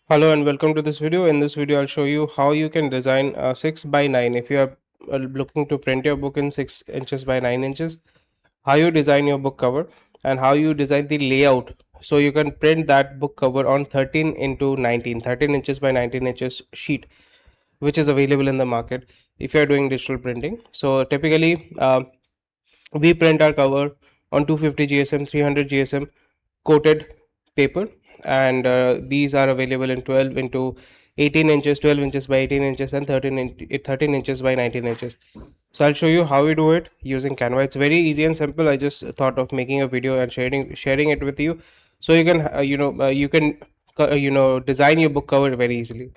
Hello and welcome to this video. In this video, I'll show you how you can design a 6 by 9 if you are looking to print your book in 6 inches by 9 inches, how you design your book cover and how you design the layout so you can print that book cover on 13 into 19, 13 inches by 19 inches sheet, which is available in the market if you are doing digital printing. So typically, we print our cover on 250 GSM, 300 GSM coated paper, and these are available in 12 into 18 inches, 12 inches by 18 inches, and 13 inches by 19 inches. So I'll show you how we do it using Canva. It's very easy and simple. I just thought of making a video and sharing it with you, so you can you can design your book cover very easily.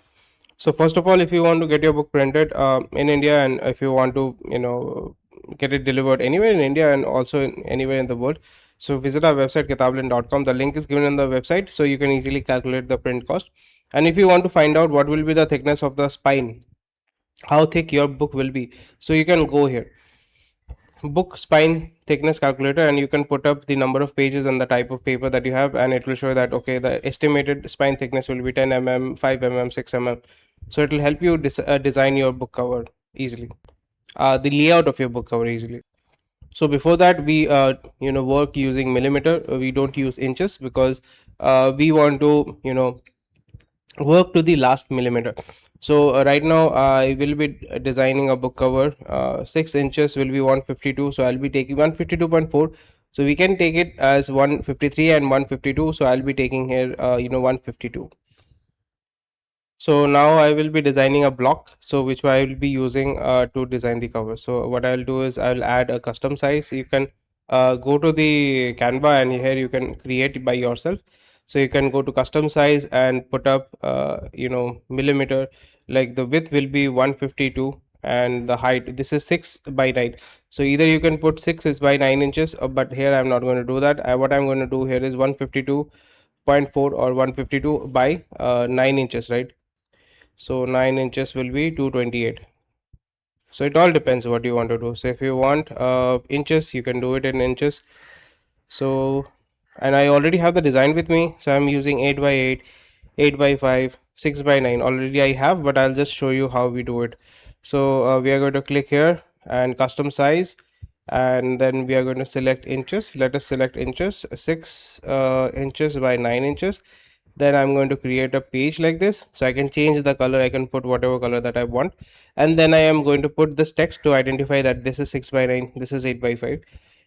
So first of all, if you want to get your book printed in India, and if you want to get it delivered anywhere in India and also anywhere in the world, so visit our website kitablin.com. The link is given in the website, so you can easily calculate the print cost. And if you want to find out what will be the thickness of the spine, how thick your book will be, so you can go here, book spine thickness calculator, and you can put up the number of pages and the type of paper that you have, and it will show that okay, the estimated spine thickness will be 10 mm, 5 mm, 6 mm. So it will help you design your book cover easily, the layout of your book cover easily. So before that, we work using millimeter. We don't use inches because we want to work to the last millimeter. So right now I will be designing a book cover. 6 inches will be 152, so I'll be taking 152.4. So we can take it as 153 and 152, so I'll be taking here 152. So now I will be designing a block, so which I will be using to design the cover. So what I'll do is I'll add a custom size. You can go to the Canva, and here you can create by yourself. So you can go to custom size and put up millimeter, like the width will be 152 and the height, this is 6 by 9. So either you can put 6 is by 9 inches, but here I'm not going to do that. What I'm going to do here is 152.4 or 152 by 9 inches, right? So 9 inches will be 228. So it all depends what you want to do. So if you want inches, you can do it in inches. So, and I already have the design with me, so I'm using 8 by 8, 8 by 5, 6 by 9 already I have, but I'll just show you how we do it. So we are going to click here and custom size, and then we are going to select inches. Let us select inches, 6 inches by 9 inches. Then I'm going to create a page like this, so I can change the color. I can put whatever color that I want, and then I am going to put this text to identify that this is 6 by 9, this is 8 by 5.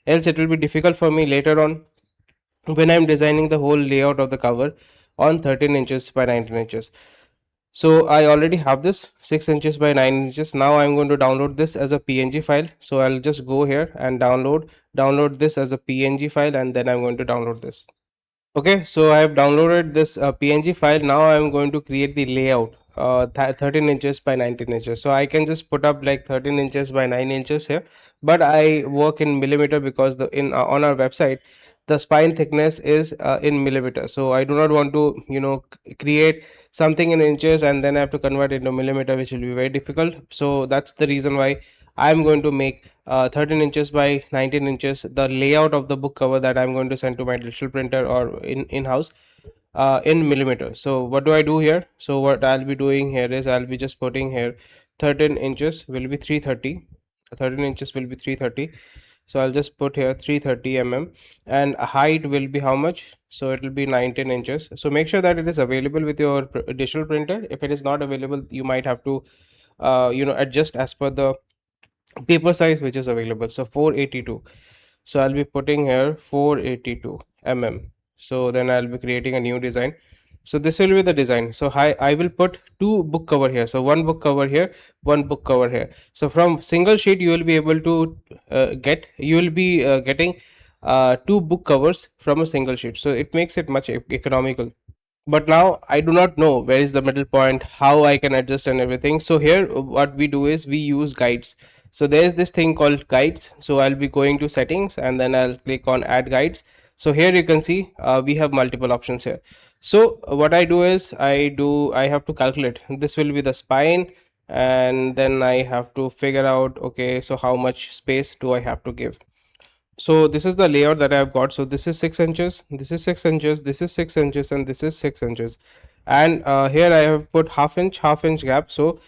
Else it will be difficult for me later on when I'm designing the whole layout of the cover on 13 inches by 19 inches. So I already have this 6 inches by 9 inches. Now I'm going to download this as a PNG file. So I'll just go here and download this as a PNG file, and then I'm going to download this. Okay, so I have downloaded this PNG file. Now I'm going to create the layout, 13 inches by 19 inches. So I can just put up like 13 inches by 9 inches here, but I work in millimeter because the in on our website the spine thickness is in millimeter. So I do not want to create something in inches and then I have to convert it into millimeter, which will be very difficult. So that's the reason why I'm going to make 13 inches by 19 inches the layout of the book cover that I'm going to send to my digital printer or in-house in millimeters. So what do I do here? So what I'll be doing here is I'll be just putting here 13 inches will be 330, 13 inches will be 330. So I'll just put here 330 mm, and height will be how much? So it will be 19 inches. So make sure that it is available with your digital printer. If it is not available, you might have to adjust as per the paper size which is available. So 482, so I'll be putting here 482 mm. So then I'll be creating a new design. So this will be the design. So I will put two book cover here, so one book cover here, one book cover here. So from single sheet you will be able to you will be getting two book covers from a single sheet, so it makes it much economical. But now I do not know where is the middle point, how I can adjust and everything. So here what we do is we use guides. So there's this thing called guides. So I'll be going to settings and then I'll click on add guides. So here you can see we have multiple options here. So what I do is I have to calculate, this will be the spine, and then I have to figure out, okay, so how much space do I have to give. So this is the layout that I've got. So this is 6 inches, this is 6 inches, this is 6 inches, and this is 6 inches. and here I have put half inch gap. So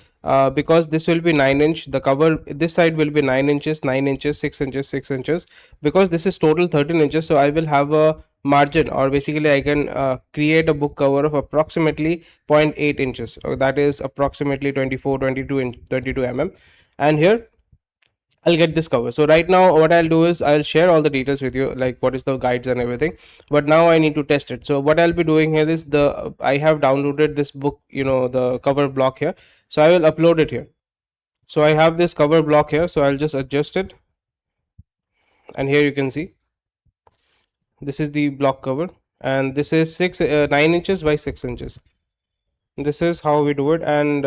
because this will be 9 inch, the cover this side will be 9 inches, 9 inches, 6 inches, 6 inches, because this is total 13 inches. So I will have a margin, or basically I can create a book cover of approximately zero point 0.8 inches, that is approximately 24, 22 in 22 mm. And here I'll get this cover. So right now what I'll do is I'll share all the details with you, like what is the guides and everything. But now I need to test it. So what I'll be doing here is I have downloaded this book, the cover block here. So I will upload it here. So I have this cover block here. So I'll just adjust it. And here you can see this is the block cover. And this is 9 inches by 6 inches. This is how we do it. And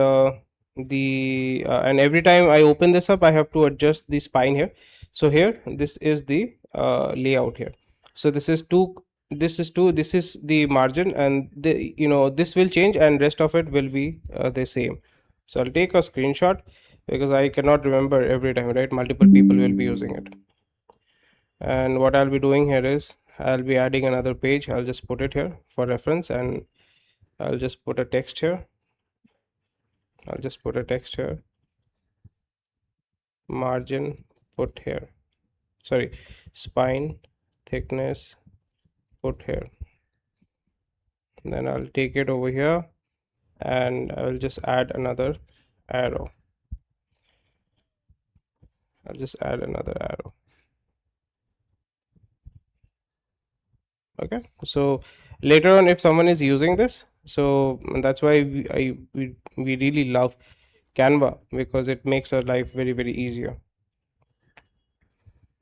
the and every time I open this up, I have to adjust the spine here. So here this is the layout here. So this is two, this is the margin, and this will change, and rest of it will be the same. So I'll take a screenshot because I cannot remember every time, right? Multiple people will be using it. And what I'll be doing here is I'll be adding another page. I'll just put it here for reference, and I'll just put a text here. I'll just put a text here, margin, put here, sorry, spine thickness, put here. Then I'll take it over here, and I'll just add another arrow. I'll just add another arrow. Okay, so later on if someone is using this, so that's why we really love Canva, because it makes our life very, very easier.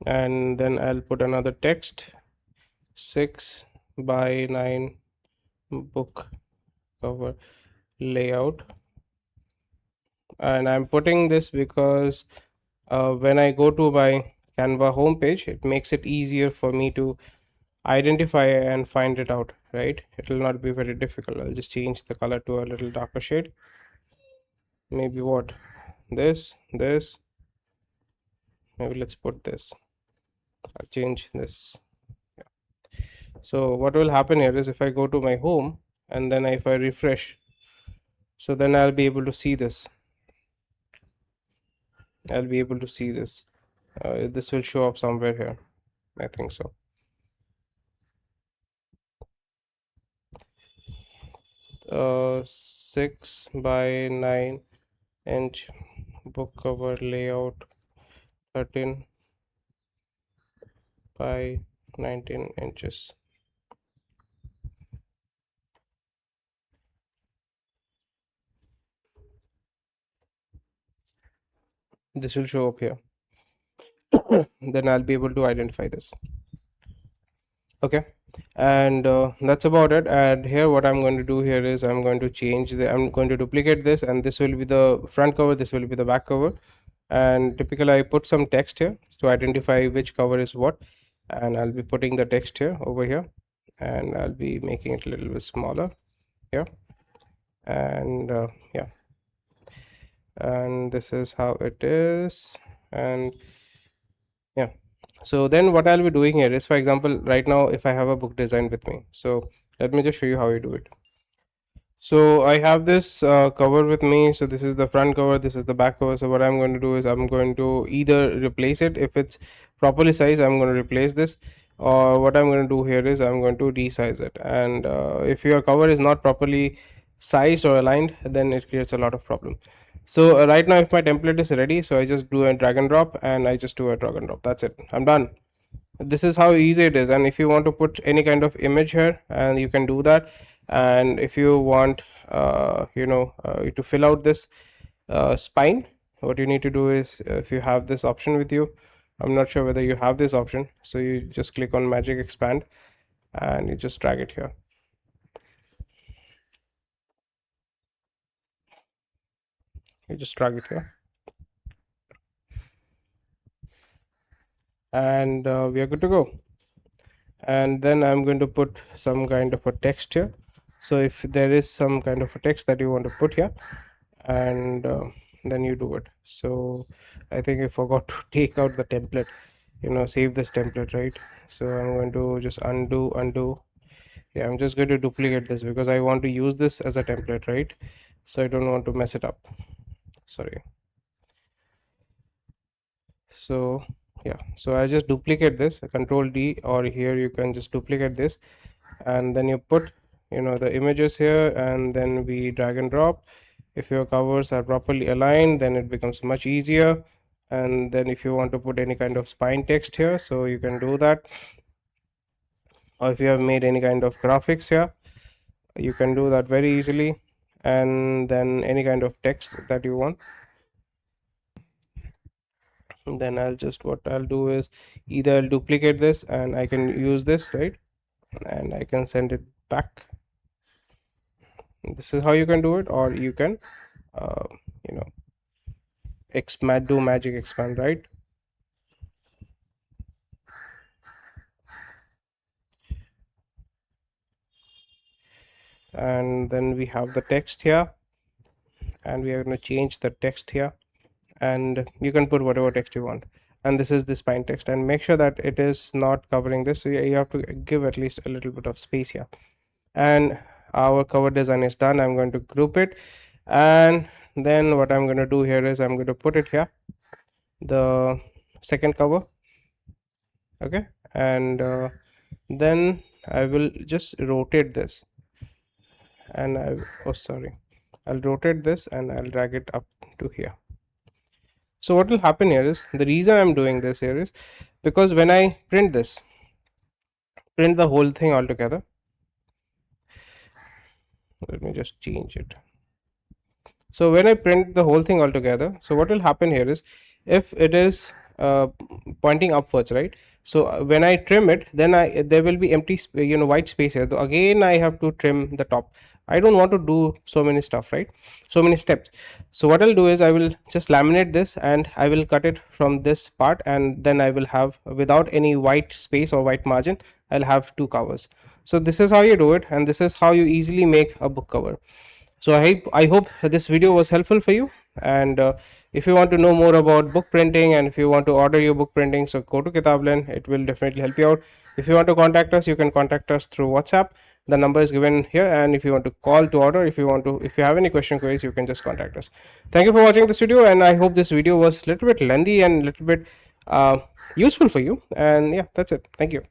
And then I'll put another text, 6 by 9 book cover layout. And I'm putting this because when I go to my Canva homepage, it makes it easier for me to identify and find it out, right? It will not be very difficult. I'll just change the color to a little darker shade. Maybe what? This. Maybe let's put this. I'll change this. So what will happen here is if I go to my home and then if I refresh, so then I'll be able to see this. I'll be able to see this. This will show up somewhere here. I think so. 6 by 9 inch book cover layout, 13 by 19 inches. This will show up here. Then I'll be able to identify this. Okay, and that's about it. And here what I'm going to do here is I'm going to duplicate this, and this will be the front cover, this will be the back cover. And typically I put some text here to identify which cover is what, and I'll be putting the text here over here, and I'll be making it a little bit smaller here. And yeah, and this is how it is. And yeah, so then what I'll be doing here is, for example, right now if I have a book design with me, so let me just show you how you do it. So I have this cover with me. So this is the front cover, this is the back cover. So what I'm going to do is I'm going to either replace it, if it's properly sized I'm going to replace this, or what I'm going to do here is I'm going to resize it. And if your cover is not properly sized or aligned, then it creates a lot of problem. So right now if my template is ready, so I just do a drag and drop, and I just do a drag and drop. That's it, I'm done. This is how easy it is. And if you want to put any kind of image here, and you can do that. And if you want to fill out this spine, what you need to do is, if you have this option with you, I'm not sure whether you have this option, so you just click on magic expand and you just drag it here. You just drag it here, and we are good to go. And then I'm going to put some kind of a text here. So if there is some kind of a text that you want to put here, and then you do it. So I think I forgot to take out the template, save this template, right? So I'm going to just undo Yeah, I'm just going to duplicate this because I want to use this as a template, right? So I don't want to mess it up. Sorry. So yeah, so I just duplicate this, control D, or here you can just duplicate this, and then you put, the images here, and then we drag and drop. If your covers are properly aligned, then it becomes much easier. And then if you want to put any kind of spine text here, so you can do that. Or if you have made any kind of graphics here, you can do that very easily. And then any kind of text that you want, then what I'll do is either I'll duplicate this and I can use this, right? And I can send it back. This is how you can do it, or you can uh, you know expand, do magic expand, right? And then we have the text here, and we are going to change the text here, and you can put whatever text you want. And this is the spine text, and make sure that it is not covering this, so you have to give at least a little bit of space here. And our cover design is done. I'm going to group it, and then what I'm going to do here is I'm going to put it here, the second cover. Okay, and then I will just rotate this, and oh sorry, I'll rotate this and I'll drag it up to here. So what will happen here is, the reason I'm doing this here is because when I print the whole thing all together, let me just change it. So when I print the whole thing all together, so what will happen here is, if it is pointing upwards, right? So when I trim it, then there will be empty white space here. So again I have to trim the top. I don't want to do so many stuff, right? So many steps. So what I'll do is I will just laminate this, and I will cut it from this part, and then I will have, without any white space or white margin, I'll have two covers. So this is how you do it, and this is how you easily make a book cover. So I hope this video was helpful for you. And if you want to know more about book printing, and if you want to order your book printing, so go to Kitablen. It will definitely help you out. If you want to contact us, you can contact us through WhatsApp. The number is given here. And if you want to call to order, if you have any question queries, you can just contact us. Thank you for watching this video, and I hope this video was a little bit lengthy and a little bit useful for you. And yeah, that's it. Thank you.